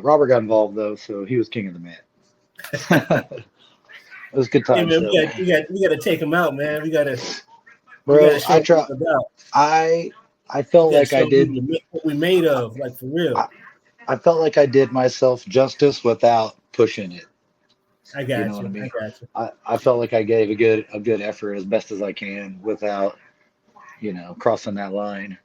Robert got involved though, so he was king of the mat. It was good Hey times man, though, man. we got to take him out, man. We got to Bro, show I him try. what it's about. I felt We got to like I show him did. what we made of, like for real. I felt like I did myself justice without pushing it. I You know got what I you. I mean? got you. I felt like I gave a good effort as best as I can without, crossing that line.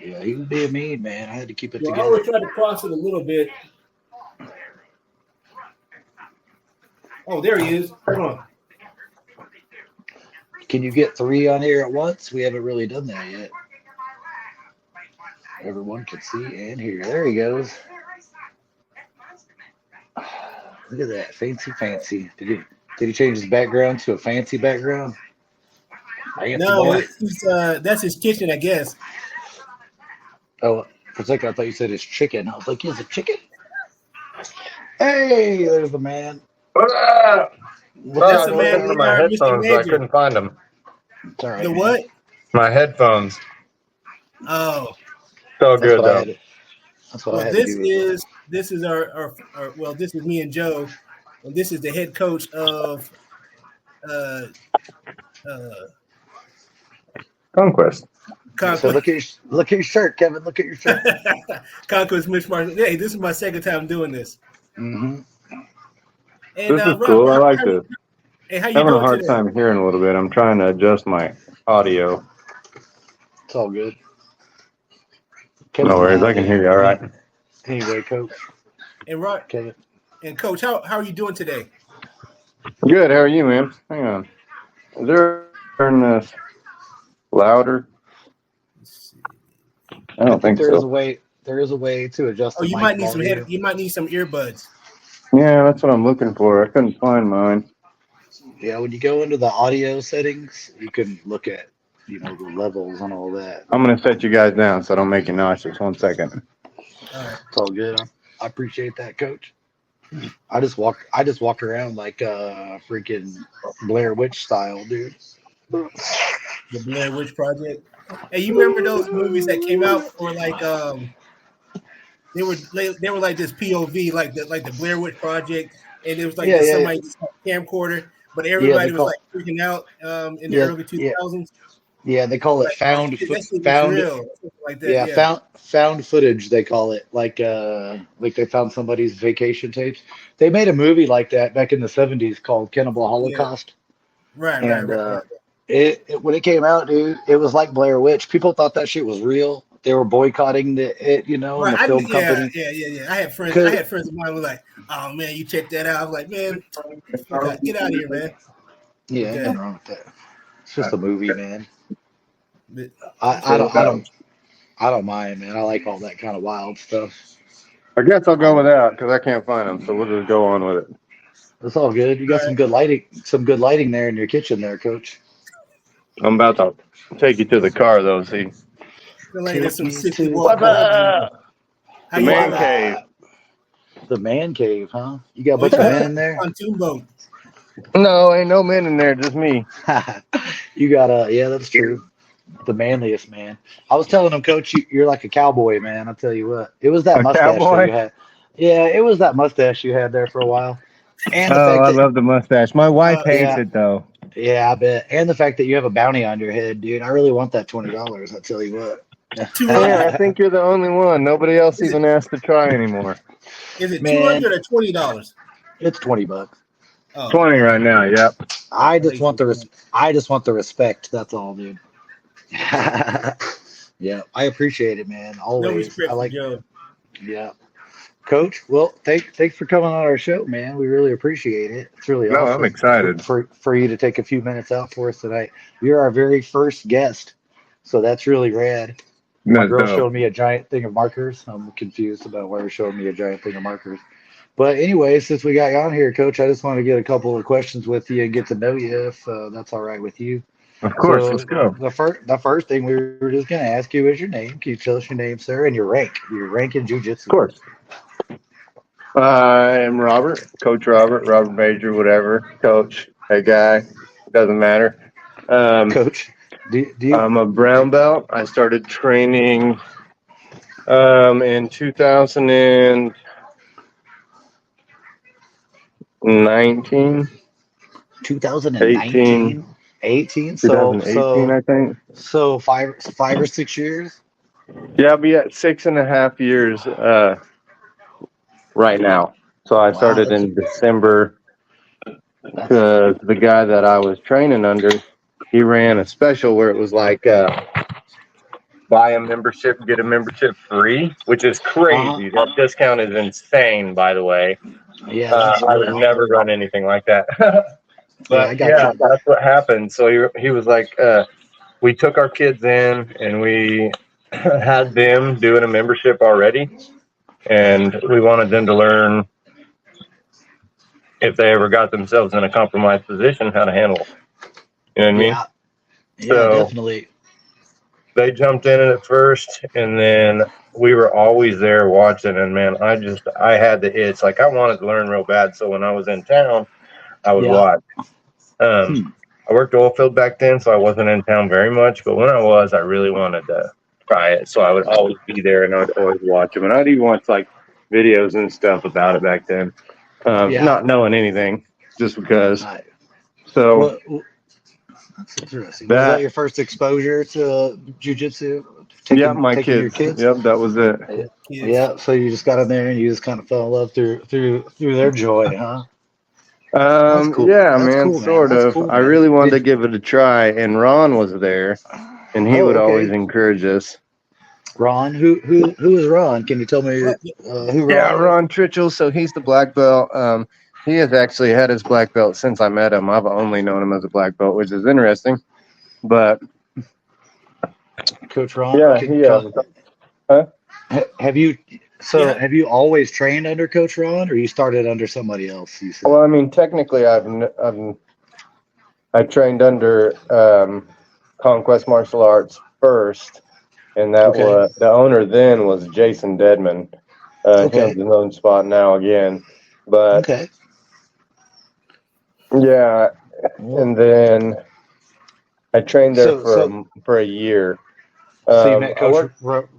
Yeah, he was being mean, man. I had to keep it Well, I together. always try to cross it a little bit. Oh, there he is. Hold on. Can you get three on here at once? We haven't really done that yet. Everyone can see and hear. There he goes. Look at that. Fancy, fancy. Did he change his background to a fancy background? Fancy No, boy. that's his kitchen, I guess. Oh, for a second I thought you said it's chicken. I was like, is it chicken? Hey, there's the man. Ah! Sorry, I That's was the looking man for we my hired, Mr. headphones, but I Major. couldn't find them. It's all right, The man. what? My headphones. Oh, So That's good what I though. had. That's what I well, had to do as well. this is our well, this is me and Joe, and this is the head coach of uh Conquest. So Conquest. look at your shirt, Kevin. Look at your shirt. Conquest Mitch Martin. Hey, this is my second time doing this. Hmm. And This is Robert, cool. I like this. hey, how you Having a doing hard today? time hearing a little bit. I'm trying to adjust my audio. It's all good. No worries. I can hear you all right. Anyway, coach. And Kevin. and coach, how are you doing today? Good. How are you, man? Hang on. Is there turn this louder? I don't think there is a so. way. There is a way to adjust Oh, the you mic might need volume. you might need some earbuds. Yeah, that's what I'm looking for. I couldn't find mine. Yeah, when you go into the audio settings, you can look at the levels and all that. I'm gonna set you guys down so I don't make you nauseous. 1 second. All right. It's all good. I appreciate that, coach. I just walk around like freaking Blair Witch style, dude. The Blair Witch Project. Hey, you remember those movies that came out for like they were like this POV, like the Blair Witch Project, and it was like Yeah, this yeah, yeah. somebody camcorder, but Yeah, they everybody was call like freaking out in the yeah, early yeah, 2000s. yeah. They call it Like, oh shit, that shit was found real, something like that. yeah Yeah, found footage. They call it like they found somebody's vacation tapes. They made a movie like that back in the '70s called Cannibal yeah, Holocaust, right. and it when it came out, dude, it was like Blair Witch. People thought that shit was real. They were boycotting it, and Right, the film company. yeah. I had Cause friends of mine who were like, "Oh man, you check that out." I was like, "Man, get out of here, man." yeah, But, ain't nothing wrong with that. It's just a movie, man. but I don't I don't I don't mind, man. I like all that kind of wild stuff. I guess I'll go with that because I can't find them, so we'll just go on with it. That's all good. You got all right, some good lighting there in your kitchen there, coach. I'm about to take you to the car, though. See, feel like there's some Take you 60 to watt bulbs in there. How the you man doing? cave. The man cave, huh? You got a Oh, you bunch of got men a in there? pontoon boat. No, ain't no men in there, just me. You got yeah, that's true. The manliest man. I was telling him, coach, you're like a cowboy, man. I'll tell you what. It was that A mustache that cowboy? you had. Yeah, it was that mustache you had there for a while. And the Oh, fact I that love the mustache. My wife hates yeah, it, though. yeah, I bet. And the fact that you have a bounty on your head, dude. I really want that $20. I'll tell you what. Yeah, I 200? think you're the only one. Nobody else Is it even asked to try anymore. is it Man, 200 or $20? it's $20. Oh, 20 right now, yep. I I thought just you want said 200. I just want the respect. That's all, dude. Yeah, I appreciate it, man. No Always. I respect for like. Joe. Yeah, coach. Well, thanks for coming on our show, man. We really appreciate it. It's really No, I'm awesome excited. for you to take a few minutes out for us tonight. You're our very first guest, so that's really rad. My That's girl dope. showed me a giant thing of markers. I'm confused about why you're showing me a giant thing of markers. But anyway, since we got you on here, coach, I just want to get a couple of questions with you and get to know you, if that's all right with you. Of course, let's So go. the first thing we were just going to ask you is your name. Can you tell us your name, sir, and your rank in Of Jiu-Jitsu? course. I am Robert, Coach Robert Major, whatever. Coach, hey guy, doesn't matter. Coach. Do you? I'm a brown belt. I started training in 2019, 18, 18. So 2018, I think. so 5 or 6 years. Yeah, I'll be at 6.5 years right now. So I Wow, started in December because the guy that I was training under, he ran a special where it was like buy a membership, get a membership free, which is crazy. That discount is insane, by the way. Yeah, that's I would never run anything like that. yeah. I But got yeah, you. that's what happened. So he was like, we took our kids in and we had them doing a membership already. And we wanted them to learn, if they ever got themselves in a compromised position, how to handle it. You know what I mean? Yeah, yeah, So definitely. they jumped in at first, and then we were always there watching. And man, I had the itch. Like, I wanted to learn real bad. So when I was in town, I would Yeah. watch. I worked oil field back then, so I wasn't in town very much. But when I was, I really wanted to try it. So I would always be there, and I'd always watch them. And I'd even watch like videos and stuff about it back then, Yeah. not knowing anything, just because. Right. So That's interesting. Was that your first exposure to jujitsu? yeah, my Taking your kids. kids? Yep, that was it. Kids. Yeah. So you just got in there and you just kind of fell in love through their joy, huh? That's cool. Yeah, That's man, cool, man. sort That's of. cool, I man. really wanted to give it a try, and Ron was there, and he would always encourage us. Ron, who is Ron? Can you tell me who Ron Yeah, is? Ron Tritchell. So he's the black belt. He has actually had his black belt since I met him. I've only known him as a black belt, which is interesting. But Coach Ron? yeah, he. Huh? Have you always trained under Coach Ron, or you started under somebody else? You said. Well, I mean, technically, I trained under Conquest Martial Arts first, and that Okay. was the owner then was Jason Deadman. He owns his own spot now again, but Okay. yeah, and then I trained there So for a year. you met I Coach. worked.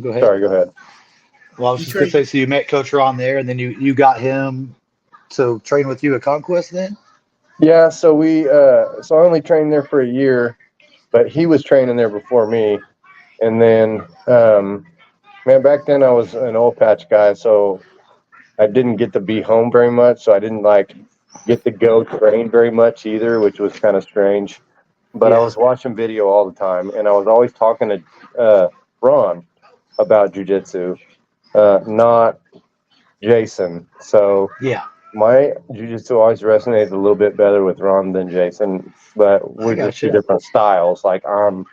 Go ahead. Sorry, go ahead. Well, I was You just gonna train. say, so you met Coach Ron there, and then you got him to train with you at Conquest then? Yeah, so I only trained there for a year, but he was training there before me, and then man, back then I was an oil patch guy, so I didn't get to be home very much, so I didn't like get to go train very much either, which was kind of strange. But I Yeah. was watching video all the time, and I was always talking to Ron about jujitsu, not Jason. So Yeah. my jujitsu always resonated a little bit better with Ron than Jason, but we're I just two gotcha. different styles. Like, I'm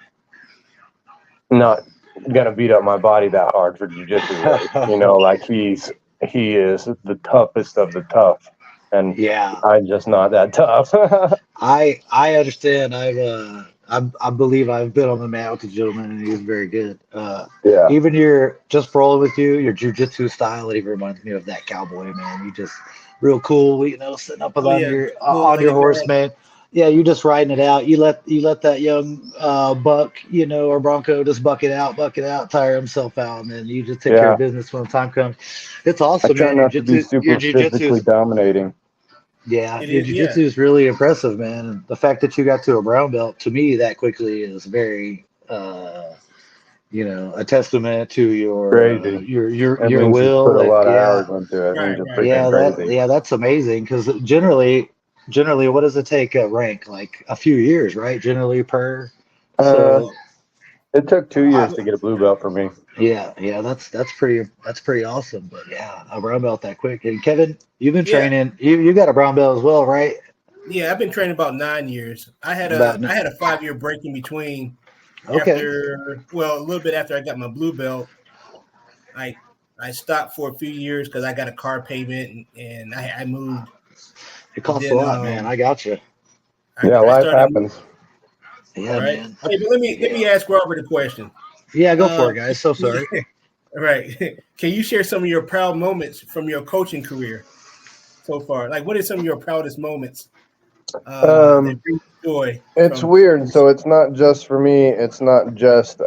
not gonna beat up my body that hard for jujitsu. You know, like he is the toughest of the tough, and Yeah. I'm just not that tough. I understand. I believe I've been on the mat with the gentleman, and he's very good. Yeah. Even just rolling with you, your jujitsu style, it even reminds me of that cowboy man. You just real cool, sitting up Oh on yeah. your Cool on on your your horse, back. man. Yeah, you just riding it out. You let that young buck, or bronco just buck it out, tire himself out, and then you just take care Yeah. of business when the time comes. It's I awesome, try man. not to be Your super jujitsu physically is dominating. yeah, It your is. jiu-jitsu Yeah. is really impressive, man. And the fact that you got to a brown belt to me that quickly is very, a testament to your Crazy. That your means you put will a and lot of yeah, hours into it. It means Right. you're Right. freaking crazy. that's amazing because generally, what does it take a rank? Like a few years, right? Generally per. Uh, So it took 2 years I, to get a blue belt for me. yeah, that's pretty awesome. But yeah, a brown belt that quick. And Kevin, you've been Yeah. training. You got a brown belt as well, right? Yeah. I've been training about 9 years. I had About a 5-year break in between. okay. A little bit after I got my blue belt, I I stopped for a few years because I got a car payment and I moved. It And costs a then lot, man. I got you. Yeah, I life started happens. Yeah, right. man. Hey, but let me ask Robert a question. Yeah, go for Uh, it, guys. So sorry. right. Can you share some of your proud moments from your coaching career so far? Like, what are some of your proudest moments that Um, joy. It's from- weird. So it's not just for me. It's not just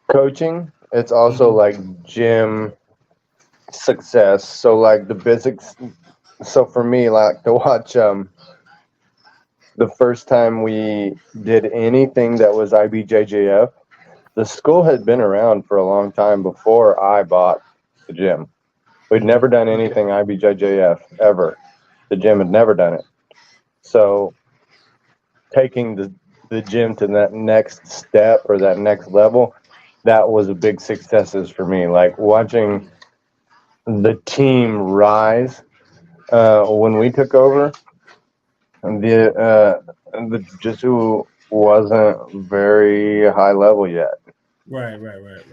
coaching. It's also Mhm. like gym success. So like the basics. So for me, like to watch the first time we did anything that was IBJJF, the school had been around for a long time before I bought the gym. We'd never done anything IBJJF ever. The gym had never done it. So taking the gym to that next step or that next level, that was a big successes for me. Like watching the team rise when we took over, the jiu-jitsu wasn't very high level yet. Right.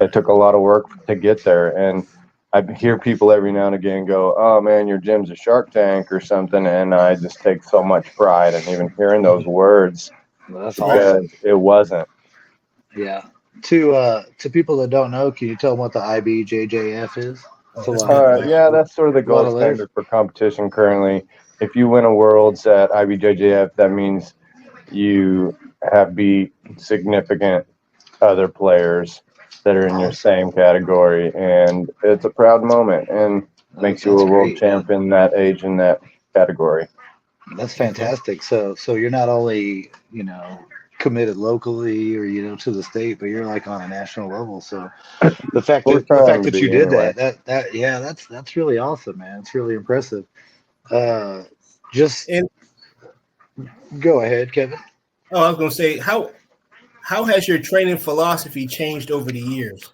It took a lot of work to get there, and I hear people every now and again go, "Oh man, your gym's a Shark Tank or something," and I just take so much pride in even hearing those words That's because awesome. it wasn't. Yeah. To people that don't know, can you tell them what the IBJJF is? It's a That's lot good. of Yeah, that's sort of the a lot gold of letters. standard for competition currently. If you win a worlds at IBJJF, that means you have beat significant other players that are in your Awesome. same category, and it's a proud moment and makes you That's a world great, man. champion that age in that category. That's fantastic. So you're not only, committed locally or, to the state, but you're like on a national level. So the fact We're that the fact trying to that you be did anyway. that yeah, that's really awesome, man. It's really impressive. Uh just And go ahead, Kevin. I was gonna say, how has your training philosophy changed over the years?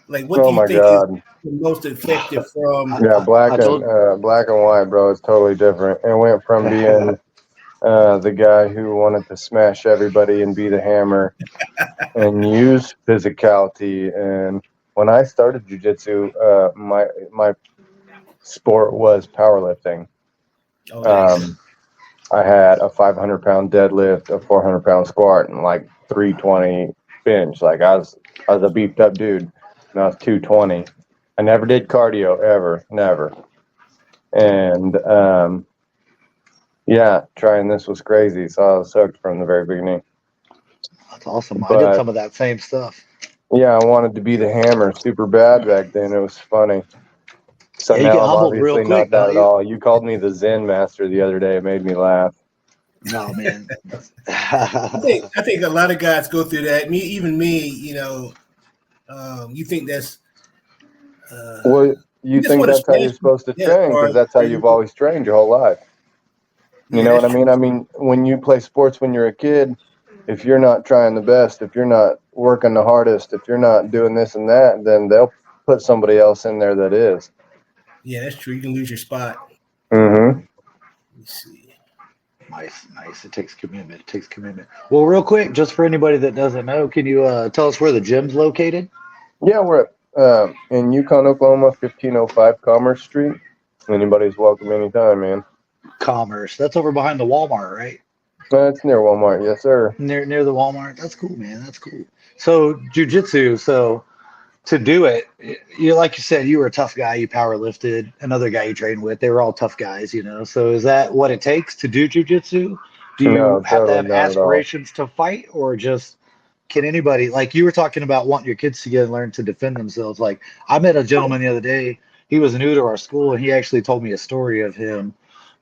Like, what do Oh you my think is God. the most effective from? Yeah, I told black and white, bro. It's totally different. It went from being the guy who wanted to smash everybody and be the hammer and use physicality. And when I started jujitsu, my sport was powerlifting. Oh, nice. I had a 500-pound deadlift, a 400-pound squat, and like 320 bench. Like I was a beefed up dude, and I was 220. I never did cardio ever, never. And yeah, trying this was crazy. So I was hooked from the very beginning. That's awesome. I did But some of that same stuff. yeah, I wanted to be the hammer super bad back then. It was funny. So Yeah, you now get I'm humbled real obviously not quick, that don't at you? all. You called me the Zen master the other day. It made me laugh. No, man. I think a lot of guys go through that. Even me, you think that's Well, you you just think want to that's how smash you're supposed to yeah, as train far because as that's how where you you've always trained your whole life. You yeah, know what that's I true. mean? I mean, when you play sports when you're a kid, if you're not trying the best, if you're not working the hardest, if you're not doing this and that, then they'll put somebody else in there that is. Yeah, that's true. You can lose your spot. Mm-hmm. Let me see. Nice. It takes commitment. It takes commitment. Well, real quick, just for anybody that doesn't know, can you tell us where the gym's located? Yeah, we're in Yukon, Oklahoma, 1505 Commerce Street. Anybody's welcome anytime, man. Commerce. That's over behind the Walmart, right? It's near Walmart. Yes, sir. Near the Walmart. That's cool, man. That's cool. So jujitsu. So to do it, you like you said, you were a tough guy. You power lifted. Another guy you trained with, they were all tough guys. So is that what it takes to do jujitsu? Do you No, have to totally have not at all. aspirations to fight, or just can anybody, like you were talking about wanting your kids to get and learn to defend themselves? Like I met a gentleman the other day. He was new to our school, and he actually told me a story of him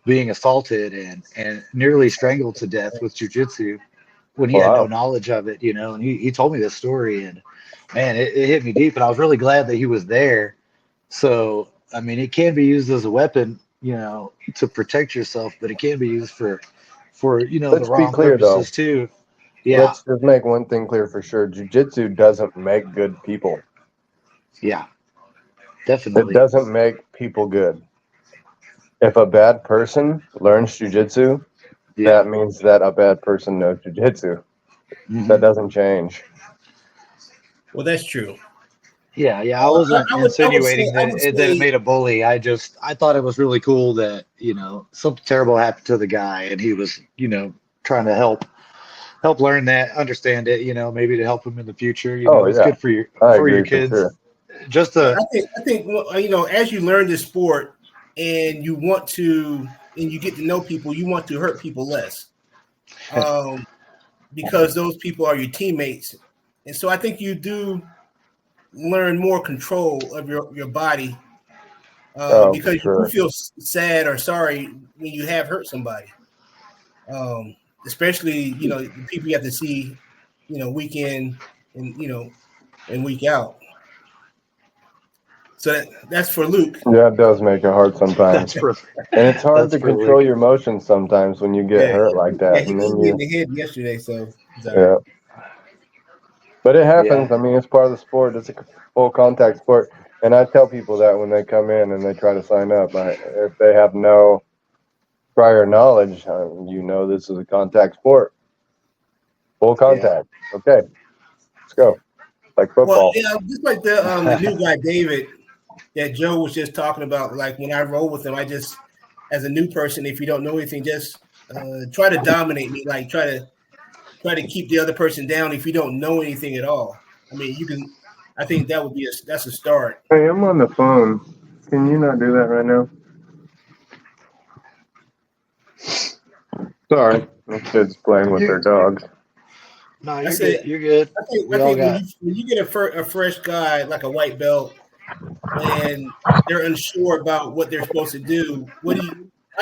being assaulted and nearly strangled to death with jujitsu when he had no Wow. knowledge of it. And he told me this story, and man, it hit me deep, and I was really glad that he was there. So, I mean, it can be used as a weapon, to protect yourself, but it can be used for the Let's be wrong clear, though. purposes too. Yeah, Let's just make one thing clear for sure. Jiu-jitsu doesn't make good people. yeah, It definitely. doesn't make people good. If a bad person learns jiu-jitsu, Yeah. that means that a bad person knows jiu-jitsu. That hmm doesn't change. Well, that's true. Yeah. I wasn't I would say insinuating that it made a bully. I thought it was really cool that, something terrible happened to the guy and he was, trying to help learn that, understand it, maybe to help him in the future. Oh, It's yeah. good for your I for your agree for kids. sure. Just Yeah, to I think as you learn this sport and you want to and you get to know people, you want to hurt people less, because those people are your teammates. And so I think you do learn more control of your body, For because you sure. do feel sad or sorry when you have hurt somebody. Especially, the people you have to see, week in and, and week out. So that's for Luke. Yeah, it does make it hard sometimes. That's for And it's hard that's to for control Luke. your emotions sometimes when you get Yeah, hurt like that. he And beat then me in you, the head yesterday, so yeah. But it happens. Yeah. I mean, it's part of the sport. It's a full contact sport. And I tell people that when they come in and they try to sign up, if they have no prior knowledge, this is a contact sport. Full contact. Okay, let's go. Like Well, football. just like the new guy David that Joe was just talking about. Like when I roll with him, I just, as a new person, if you don't know anything, just try to dominate me. Like try to keep the other person down if you don't know anything at all. I mean, you can. I think that would be that's a start. Hey, I'm on the phone. Can you not do that right now? Sorry, my kid's playing with their dogs. No, I you're said, good. You're good. I think We all got. when you get a fresh guy like a white belt and they're unsure about what they're supposed to do, what